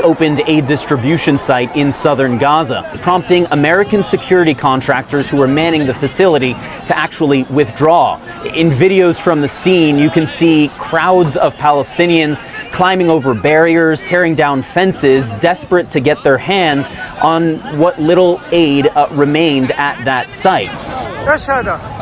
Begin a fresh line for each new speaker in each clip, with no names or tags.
opened a distribution site in southern Gaza, prompting American security contractors who are manning the facility to actually withdraw. In videos from the scene, you can see crowds of Palestinians climbing over barriers, tearing down fences, desperate to get their hands on what little aid remained at that site.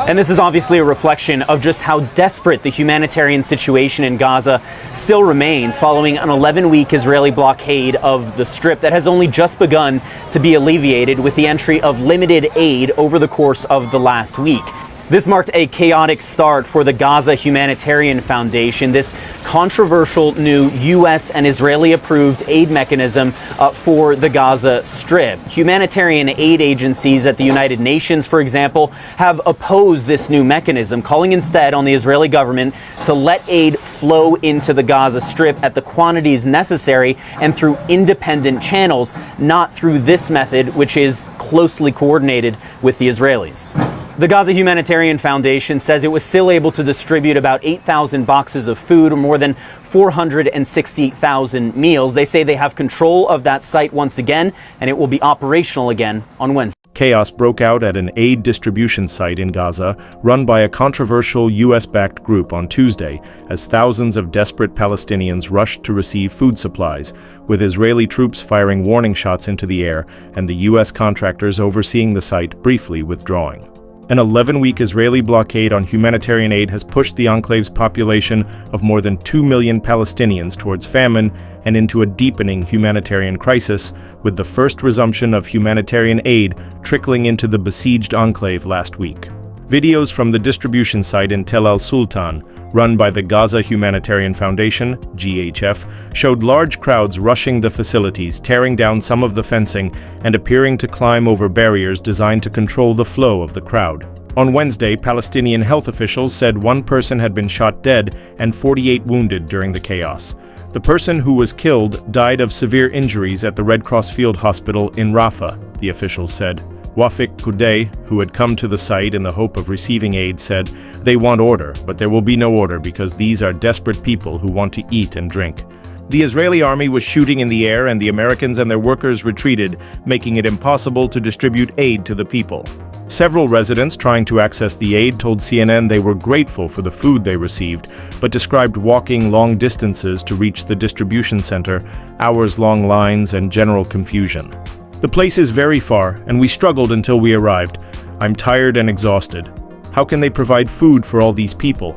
And this is obviously a reflection of just how desperate the humanitarian situation in Gaza still remains following an 11-week Israeli blockade of the Strip that has only just begun to be alleviated with the entry of limited aid over the course of the last week. This marked a chaotic start for the Gaza Humanitarian Foundation, this controversial new U.S. and Israeli-approved aid mechanism for the Gaza Strip. Humanitarian aid agencies at the United Nations, for example, have opposed this new mechanism, calling instead on the Israeli government to let aid flow into the Gaza Strip at the quantities necessary and through independent channels, not through this method, which is closely coordinated with the Israelis. The Gaza Humanitarian Foundation says it was still able to distribute about 8,000 boxes of food, or more than 460,000 meals. They say they have control of that site once again, and it will be operational again on Wednesday.
Chaos broke out at an aid distribution site in Gaza, run by a controversial U.S.-backed group on Tuesday, as thousands of desperate Palestinians rushed to receive food supplies, with Israeli troops firing warning shots into the air and the U.S. contractors overseeing the site briefly withdrawing. An 11-week Israeli blockade on humanitarian aid has pushed the enclave's population of more than 2 million Palestinians towards famine and into a deepening humanitarian crisis, with the first resumption of humanitarian aid trickling into the besieged enclave last week. Videos from the distribution site in al-Sultan, run by the Gaza Humanitarian Foundation, GHF, showed large crowds rushing the facilities, tearing down some of the fencing, and appearing to climb over barriers designed to control the flow of the crowd. On Wednesday, Palestinian health officials said one person had been shot dead and 48 wounded during the chaos. The person who was killed died of severe injuries at the Red Cross Field Hospital in Rafah, the officials said. Wafik Kudai, who had come to the site in the hope of receiving aid, said, "They want order, but there will be no order because these are desperate people who want to eat and drink." The Israeli army was shooting in the air and the Americans and their workers retreated, making it impossible to distribute aid to the people. Several residents trying to access the aid told CNN they were grateful for the food they received, but described walking long distances to reach the distribution center, hours-long lines, and general confusion. "The place is very far, and we struggled until we arrived. I'm tired and exhausted. How can they provide food for all these people?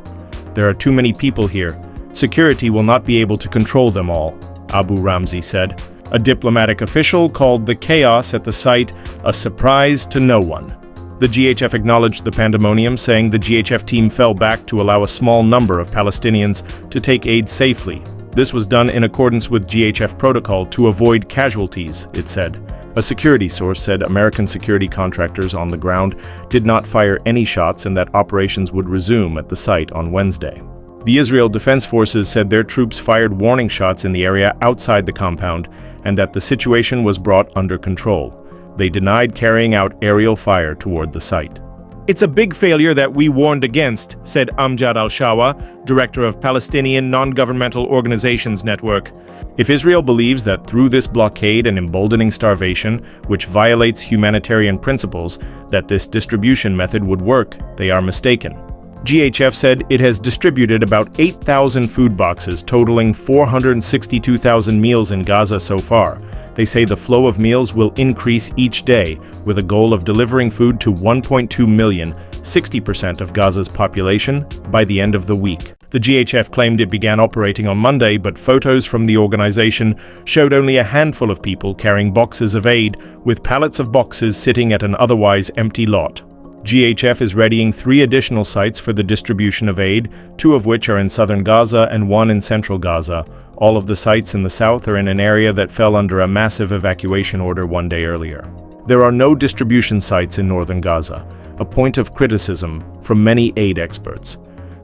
There are too many people here. Security will not be able to control them all," Abu Ramzi said. A diplomatic official called the chaos at the site a surprise to no one. The GHF acknowledged the pandemonium, saying the GHF team fell back to allow a small number of Palestinians to take aid safely. This was done in accordance with GHF protocol to avoid casualties, it said. A security source said American security contractors on the ground did not fire any shots and that operations would resume at the site on Wednesday. The Israel Defense Forces said their troops fired warning shots in the area outside the compound and that the situation was brought under control. They denied carrying out aerial fire toward the site. "It's a big failure that we warned against," said Amjad al-Shawa, director of Palestinian Non-Governmental Organizations Network. "If Israel believes that through this blockade and emboldening starvation, which violates humanitarian principles, that this distribution method would work, they are mistaken." GHF said it has distributed about 8,000 food boxes, totaling 462,000 meals in Gaza so far. They say the flow of meals will increase each day, with a goal of delivering food to 1.2 million, 60% of Gaza's population, by the end of the week. The GHF claimed it began operating on Monday, but photos from the organization showed only a handful of people carrying boxes of aid, with pallets of boxes sitting at an otherwise empty lot. GHF is readying 3 additional sites for the distribution of aid, 2 of which are in southern Gaza and 1 in central Gaza. All of the sites in the south are in an area that fell under a massive evacuation order 1 day earlier. There are no distribution sites in northern Gaza, a point of criticism from many aid experts.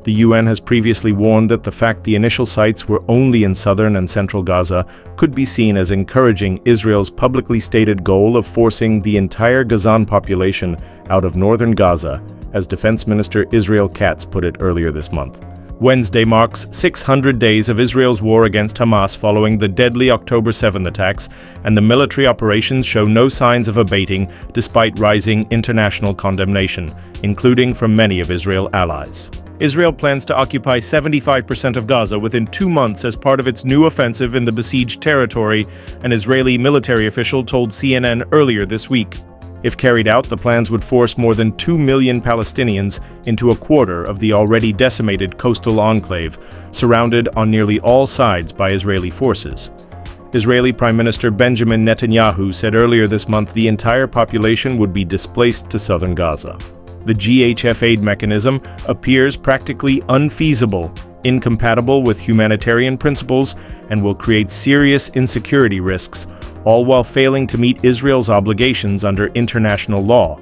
The UN has previously warned that the fact the initial sites were only in southern and central Gaza could be seen as encouraging Israel's publicly stated goal of forcing the entire Gazan population out of northern Gaza, as Defense Minister Israel Katz put it earlier this month. Wednesday marks 600 days of Israel's war against Hamas following the deadly October 7 attacks, and the military operations show no signs of abating despite rising international condemnation, including from many of Israel's allies. Israel plans to occupy 75% of Gaza within 2 months as part of its new offensive in the besieged territory, an Israeli military official told CNN earlier this week. If carried out, the plans would force more than 2 million Palestinians into a quarter of the already decimated coastal enclave, surrounded on nearly all sides by Israeli forces. Israeli Prime Minister Benjamin Netanyahu said earlier this month the entire population would be displaced to southern Gaza. The GHF aid mechanism appears practically unfeasible, incompatible with humanitarian principles, and will create serious insecurity risks, all while failing to meet Israel's obligations under international law.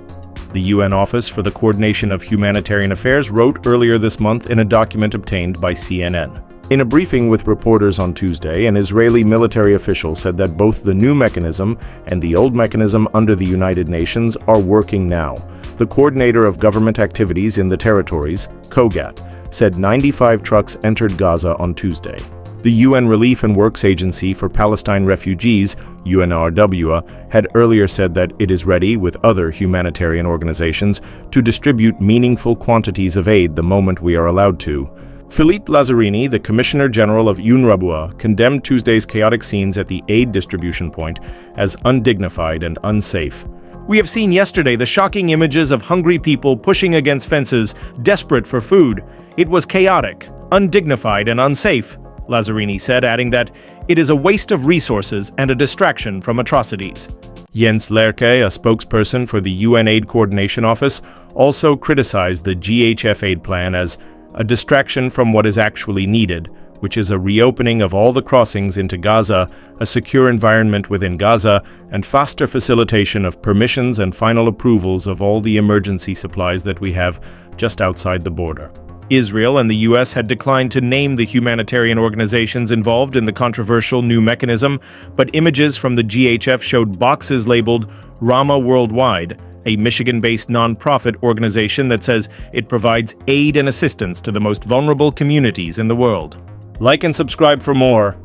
The UN Office for the Coordination of Humanitarian Affairs wrote earlier this month in a document obtained by CNN. In a briefing with reporters on Tuesday, an Israeli military official said that both the new mechanism and the old mechanism under the United Nations are working now. The coordinator of government activities in the territories, COGAT, said 95 trucks entered Gaza on Tuesday. The UN Relief and Works Agency for Palestine Refugees, UNRWA, had earlier said that it is ready, with other humanitarian organizations, to distribute meaningful quantities of aid the moment we are allowed to. Philippe Lazzarini, the Commissioner General of UNRWA, condemned Tuesday's chaotic scenes at the aid distribution point as undignified and unsafe. "We have seen yesterday the shocking images of hungry people pushing against fences, desperate for food. It was chaotic, undignified, and unsafe," Lazzarini said, adding that it is a waste of resources and a distraction from atrocities. Jens Lerke, a spokesperson for the UN Aid Coordination Office, also criticized the GHF aid plan as a distraction from what is actually needed, which is a reopening of all the crossings into Gaza, a secure environment within Gaza, and faster facilitation of permissions and final approvals of all the emergency supplies that we have just outside the border. Israel and the US had declined to name the humanitarian organizations involved in the controversial new mechanism, but images from the GHF showed boxes labeled Rama Worldwide, a Michigan-based nonprofit organization that says it provides aid and assistance to the most vulnerable communities in the world. Like and subscribe for more.